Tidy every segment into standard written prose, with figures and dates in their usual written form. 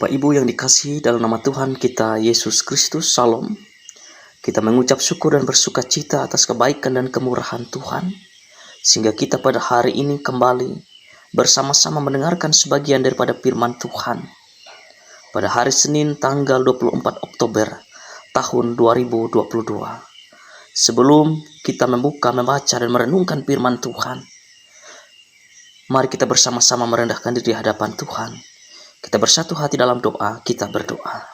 Bapak Ibu yang dikasihi dalam nama Tuhan kita Yesus Kristus, Shalom. Kita mengucap syukur dan bersuka cita atas kebaikan dan kemurahan Tuhan, sehingga kita pada hari ini kembali bersama-sama mendengarkan sebagian daripada firman Tuhan. Pada hari Senin tanggal 24 Oktober tahun 2022. Sebelum kita membaca dan merenungkan firman Tuhan, mari kita bersama-sama merendahkan diri di hadapan Tuhan. Kita bersatu hati dalam doa, kita berdoa.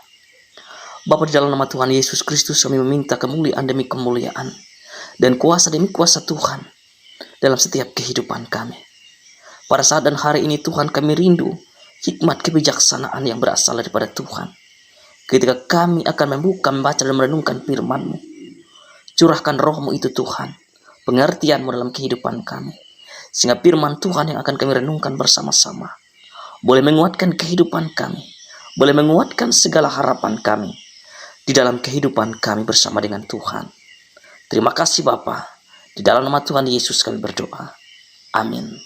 Bapa, di dalam nama Tuhan Yesus Kristus, kami meminta kemuliaan demi kemuliaan dan kuasa demi kuasa Tuhan dalam setiap kehidupan kami. Pada saat dan hari ini Tuhan, kami rindu hikmat kebijaksanaan yang berasal daripada Tuhan. Ketika kami akan membaca dan merenungkan firman-Mu, curahkan roh-Mu itu Tuhan, pengertian-Mu dalam kehidupan kami, sehingga firman Tuhan yang akan kami renungkan bersama-sama boleh menguatkan kehidupan kami, boleh menguatkan segala harapan kami di dalam kehidupan kami bersama dengan Tuhan. Terima kasih Bapa, di dalam nama Tuhan Yesus kami berdoa. Amin.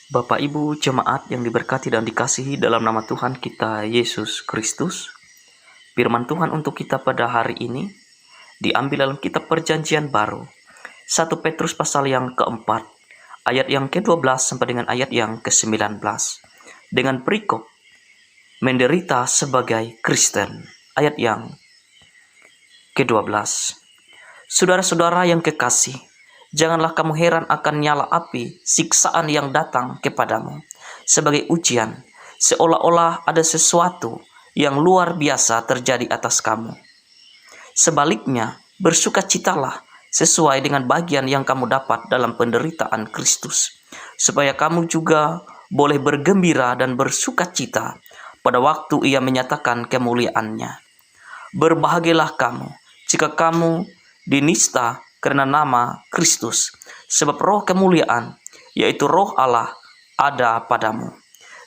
Bapak Ibu jemaat yang diberkati dan dikasihi dalam nama Tuhan kita Yesus Kristus, firman Tuhan untuk kita pada hari ini diambil dalam kitab Perjanjian Baru, 1 Petrus pasal yang keempat, ayat yang ke-12 sampai dengan ayat yang ke-19. Dengan perikop menderita sebagai Kristen, ayat yang ke-12. Saudara-saudara yang kekasih, janganlah kamu heran akan nyala api siksaan yang datang kepadamu sebagai ujian, seolah-olah ada sesuatu yang luar biasa terjadi atas kamu. Sebaliknya, bersukacitalah sesuai dengan bagian yang kamu dapat dalam penderitaan Kristus, supaya kamu juga boleh bergembira dan bersukacita pada waktu Ia menyatakan kemuliaannya. Berbahagialah kamu jika kamu dinista karena nama Kristus, sebab roh kemuliaan, yaitu roh Allah, ada padamu.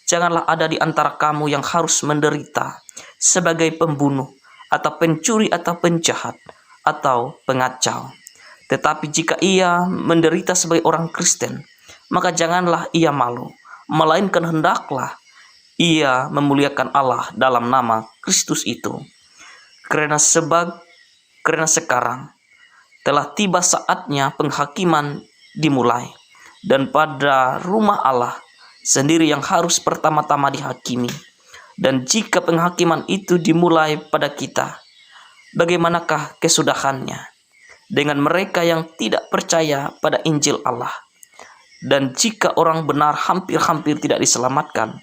Janganlah ada di antara kamu yang harus menderita sebagai pembunuh, atau pencuri, atau penjahat, atau pengacau. Tetapi jika ia menderita sebagai orang Kristen, maka janganlah ia malu, melainkan hendaklah ia memuliakan Allah dalam nama Kristus itu. Karena sekarang telah tiba saatnya penghakiman dimulai, dan pada rumah Allah sendiri yang harus pertama-tama dihakimi. Dan jika penghakiman itu dimulai pada kita, bagaimanakah kesudahannya dengan mereka yang tidak percaya pada Injil Allah? Dan jika orang benar hampir-hampir tidak diselamatkan,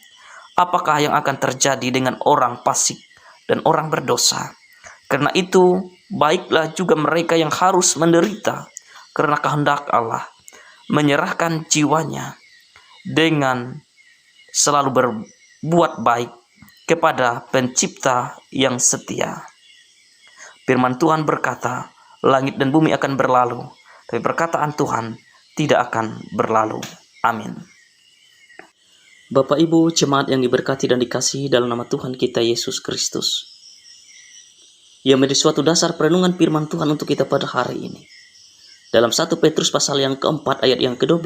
apakah yang akan terjadi dengan orang fasik dan orang berdosa? Karena itu, baiklah juga mereka yang harus menderita karena kehendak Allah, menyerahkan jiwanya dengan selalu berbuat baik kepada Pencipta yang setia. Firman Tuhan berkata, langit dan bumi akan berlalu, tapi perkataan Tuhan tidak akan berlalu. Amin. Bapak Ibu jemaat yang diberkati dan dikasihi dalam nama Tuhan kita Yesus Kristus, yang menjadi suatu dasar perenungan firman Tuhan untuk kita pada hari ini, dalam 1 Petrus pasal yang keempat ayat yang ke-12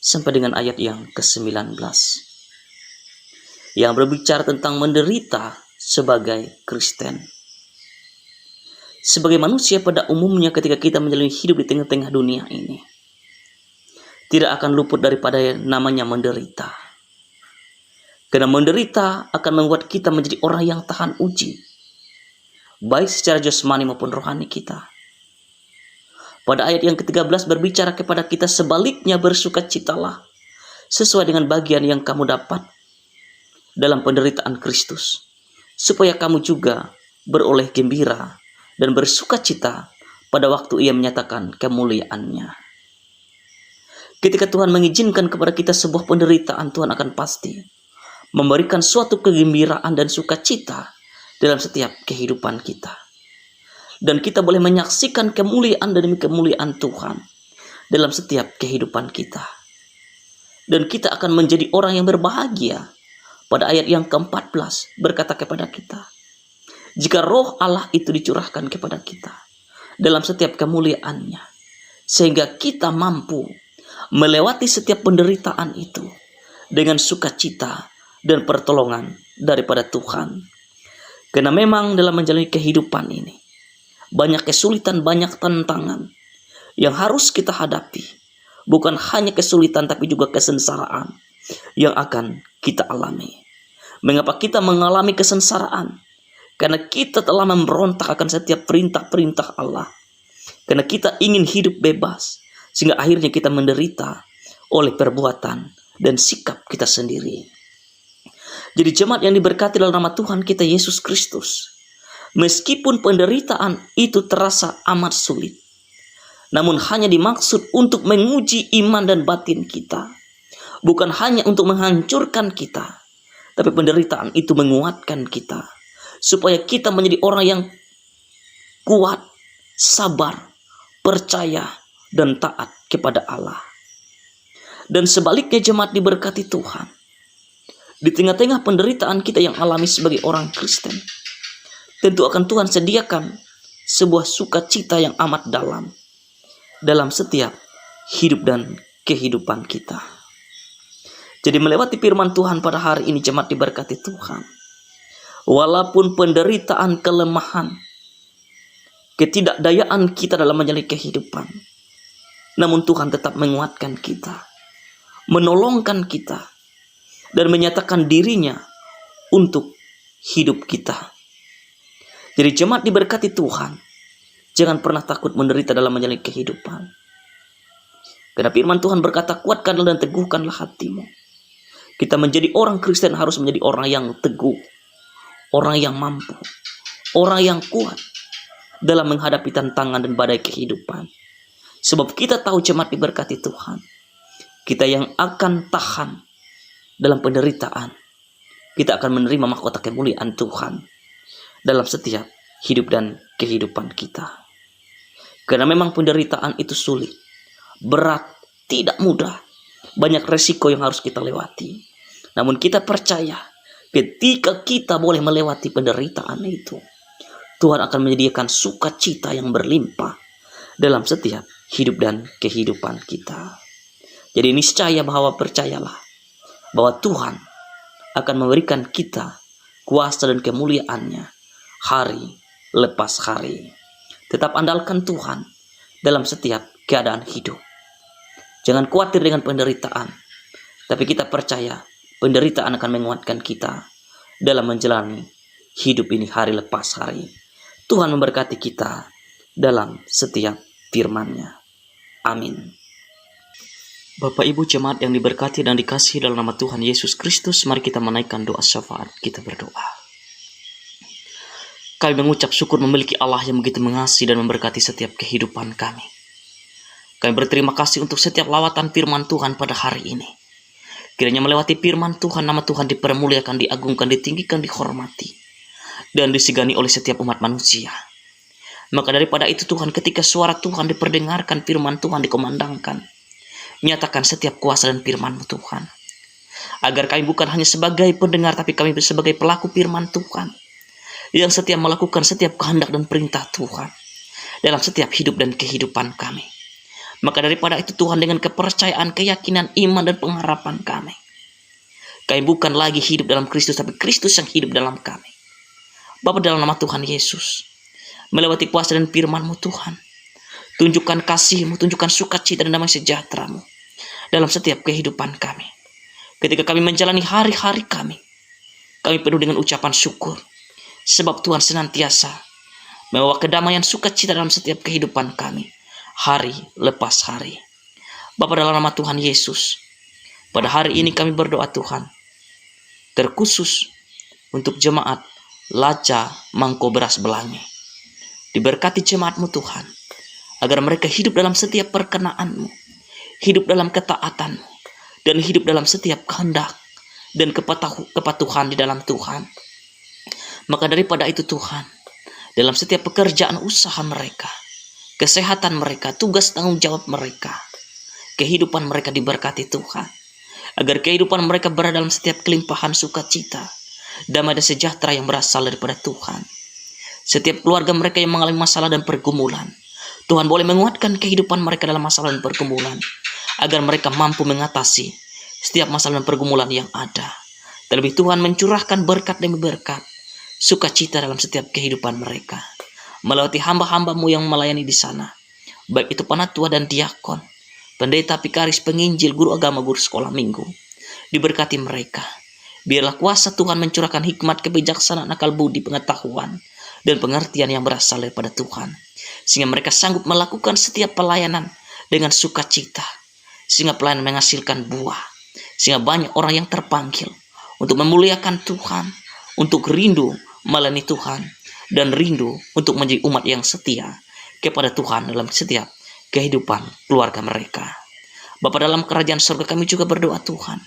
sampai dengan ayat yang ke-19, yang berbicara tentang menderita sebagai Kristen. Sebagai manusia pada umumnya, ketika kita menjalani hidup di tengah-tengah dunia ini, tidak akan luput daripada namanya menderita. Karena menderita akan membuat kita menjadi orang yang tahan uji, baik secara jasmani maupun rohani kita. Pada ayat yang ke-13 berbicara kepada kita, sebaliknya bersukacitalah sesuai dengan bagian yang kamu dapat dalam penderitaan Kristus, supaya kamu juga beroleh gembira dan bersukacita pada waktu Ia menyatakan kemuliaannya. Ketika Tuhan mengizinkan kepada kita sebuah penderitaan, Tuhan akan pasti memberikan suatu kegembiraan dan sukacita dalam setiap kehidupan kita. Dan kita boleh menyaksikan kemuliaan demi kemuliaan Tuhan dalam setiap kehidupan kita. Dan kita akan menjadi orang yang berbahagia. Pada ayat yang ke-14 berkata kepada kita, jika roh Allah itu dicurahkan kepada kita dalam setiap kemuliaannya, sehingga kita mampu melewati setiap penderitaan itu dengan sukacita dan pertolongan daripada Tuhan. Karena memang dalam menjalani kehidupan ini, banyak kesulitan, banyak tantangan yang harus kita hadapi. Bukan hanya kesulitan tapi juga kesengsaraan yang akan kita alami. Mengapa kita mengalami kesengsaraan? Karena kita telah memberontak akan setiap perintah-perintah Allah. Karena kita ingin hidup bebas, sehingga akhirnya kita menderita oleh perbuatan dan sikap kita sendiri. Jadi jemaat yang diberkati dalam nama Tuhan kita Yesus Kristus, meskipun penderitaan itu terasa amat sulit, namun hanya dimaksud untuk menguji iman dan batin kita. Bukan hanya untuk menghancurkan kita, tapi penderitaan itu menguatkan kita, supaya kita menjadi orang yang kuat, sabar, percaya, dan taat kepada Allah. Dan sebaliknya jemaat diberkati Tuhan, di tengah-tengah penderitaan kita yang alami sebagai orang Kristen, tentu akan Tuhan sediakan sebuah sukacita yang amat dalam setiap hidup dan kehidupan kita. Jadi melewati firman Tuhan pada hari ini jemaat diberkati Tuhan, walaupun penderitaan, kelemahan, ketidakdayaan kita dalam menjalani kehidupan, namun Tuhan tetap menguatkan kita, menolongkan kita, dan menyatakan dirinya untuk hidup kita. Jadi jemaat diberkati Tuhan, jangan pernah takut menderita dalam menjalani kehidupan. Karena firman Tuhan berkata, kuatkanlah dan teguhkanlah hatimu. Kita menjadi orang Kristen harus menjadi orang yang teguh, orang yang mampu, orang yang kuat dalam menghadapi tantangan dan badai kehidupan. Sebab kita tahu jemaat diberkati Tuhan, kita yang akan tahan dalam penderitaan, kita akan menerima mahkota kemuliaan Tuhan dalam setiap hidup dan kehidupan kita. Karena memang penderitaan itu sulit, berat, tidak mudah, banyak resiko yang harus kita lewati. Namun kita percaya ketika kita boleh melewati penderitaan itu, Tuhan akan menyediakan sukacita yang berlimpah dalam setiap hidup dan kehidupan kita. Jadi niscaya bahwa percayalah bahwa Tuhan akan memberikan kita kuasa dan kemuliaannya hari lepas hari. Tetap andalkan Tuhan dalam setiap keadaan hidup. Jangan khawatir dengan penderitaan, tapi kita percaya penderitaan akan menguatkan kita dalam menjalani hidup ini hari lepas hari. Tuhan memberkati kita dalam setiap firman-Nya. Amin. Bapak Ibu jemaat yang diberkati dan dikasihi dalam nama Tuhan Yesus Kristus, mari kita menaikkan doa syafaat. Kita berdoa. Kami mengucap syukur memiliki Allah yang begitu mengasihi dan memberkati setiap kehidupan kami. Kami berterima kasih untuk setiap lawatan firman Tuhan pada hari ini. Kiranya melewati firman Tuhan, nama Tuhan dipermuliakan, diagungkan, ditinggikan, dihormati, dan disegani oleh setiap umat manusia. Maka daripada itu Tuhan, ketika suara Tuhan diperdengarkan, firman Tuhan dikomandangkan, nyatakan setiap kuasa dan firman-Mu Tuhan. Agar kami bukan hanya sebagai pendengar, tapi kami sebagai pelaku firman Tuhan, yang setia melakukan setiap kehendak dan perintah Tuhan dalam setiap hidup dan kehidupan kami. Maka daripada itu Tuhan, dengan kepercayaan, keyakinan, iman, dan pengharapan kami bukan lagi hidup dalam Kristus, tapi Kristus yang hidup dalam kami. Bapa, dalam nama Tuhan Yesus, melewati kuasa dan firman-Mu Tuhan, tunjukkan kasih-Mu, tunjukkan sukacita dan damai sejahtera-Mu dalam setiap kehidupan kami. Ketika kami menjalani hari-hari kami penuh dengan ucapan syukur, sebab Tuhan senantiasa membawa kedamaian sukacita dalam setiap kehidupan kami hari lepas hari. Bapa, dalam nama Tuhan Yesus, pada hari ini kami berdoa Tuhan, terkhusus untuk jemaat Laca Mangko Beras Belangi. Diberkati jemaat-Mu Tuhan, agar mereka hidup dalam setiap perkenan-Mu, hidup dalam ketaatan-Mu, dan hidup dalam setiap kehendak dan kepatuhan di dalam Tuhan. Maka daripada itu Tuhan, dalam setiap pekerjaan usaha mereka, kesehatan mereka, tugas tanggung jawab mereka, kehidupan mereka diberkati Tuhan. Agar kehidupan mereka berada dalam setiap kelimpahan sukacita, damai dan sejahtera yang berasal daripada Tuhan. Setiap keluarga mereka yang mengalami masalah dan pergumulan, Tuhan boleh menguatkan kehidupan mereka dalam masalah dan pergumulan, agar mereka mampu mengatasi setiap masalah dan pergumulan yang ada. Terlebih Tuhan mencurahkan berkat demi berkat, sukacita dalam setiap kehidupan mereka. Melewati hamba-hamba-Mu yang melayani di sana, baik itu penatua dan diakon, pendeta, pikaris, penginjil, guru agama, guru sekolah minggu. Diberkati mereka. Biarlah kuasa Tuhan mencurahkan hikmat, kebijaksanaan, akal budi, pengetahuan, dan pengertian yang berasal daripada Tuhan, sehingga mereka sanggup melakukan setiap pelayanan dengan sukacita, sehingga pelayanan menghasilkan buah, sehingga banyak orang yang terpanggil untuk memuliakan Tuhan, untuk rindu melayani Tuhan, dan rindu untuk menjadi umat yang setia kepada Tuhan dalam setiap kehidupan keluarga mereka. Bapa dalam kerajaan surga, kami juga berdoa Tuhan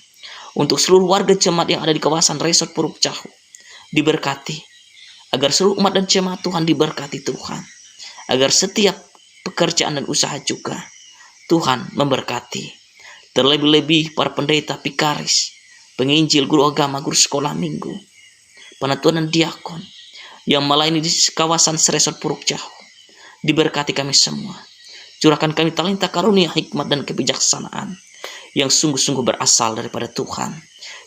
untuk seluruh warga jemaat yang ada di kawasan Resort Puruk Cahu, diberkati, agar seluruh umat dan jemaat Tuhan diberkati Tuhan, agar setiap pekerjaan dan usaha juga Tuhan memberkati. Terlebih-lebih para pendeta, pikaris, penginjil, guru agama, guru sekolah minggu, penatua dan diakon yang melayani di kawasan Resort Puruk Cahu, diberkati kami semua. Curahkan kami talenta, karunia, hikmat, dan kebijaksanaan yang sungguh-sungguh berasal daripada Tuhan,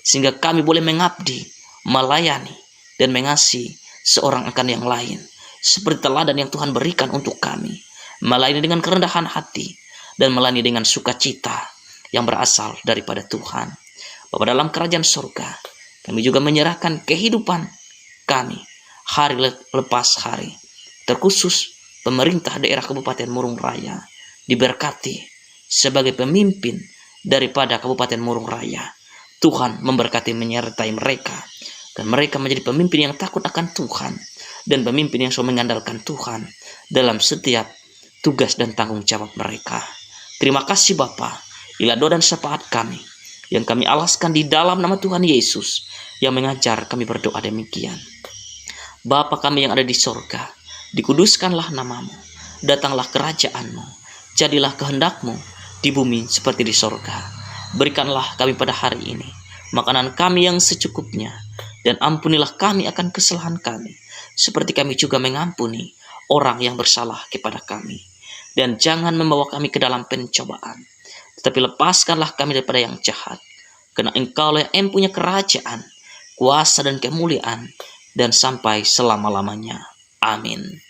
sehingga kami boleh mengabdi, melayani, dan mengasihi seorang akan yang lain, seperti teladan yang Tuhan berikan untuk kami, melayani dengan kerendahan hati, dan melayani dengan sukacita yang berasal daripada Tuhan. Bapa dalam kerajaan surga, kami juga menyerahkan kehidupan kami hari lepas hari, terkhusus pemerintah daerah Kabupaten Murung Raya, diberkati sebagai pemimpin daripada Kabupaten Murung Raya. Tuhan memberkati, menyertai mereka, dan mereka menjadi pemimpin yang takut akan Tuhan, dan pemimpin yang selalu mengandalkan Tuhan dalam setiap tugas dan tanggung jawab mereka. Terima kasih Bapa. Inilah doa dan syafaat kami yang kami alaskan di dalam nama Tuhan Yesus yang mengajar kami berdoa demikian. Bapa kami yang ada di sorga, dikuduskanlah namamu, datanglah kerajaan-Mu, jadilah kehendak-Mu di bumi seperti di sorga. Berikanlah kami pada hari ini makanan kami yang secukupnya, dan ampunilah kami akan kesalahan kami, seperti kami juga mengampuni orang yang bersalah kepada kami. Dan jangan membawa kami ke dalam pencobaan, tetapi lepaskanlah kami daripada yang jahat, karena Engkau yang punya kerajaan, kuasa, dan kemuliaan, dan sampai selama-lamanya. Amin.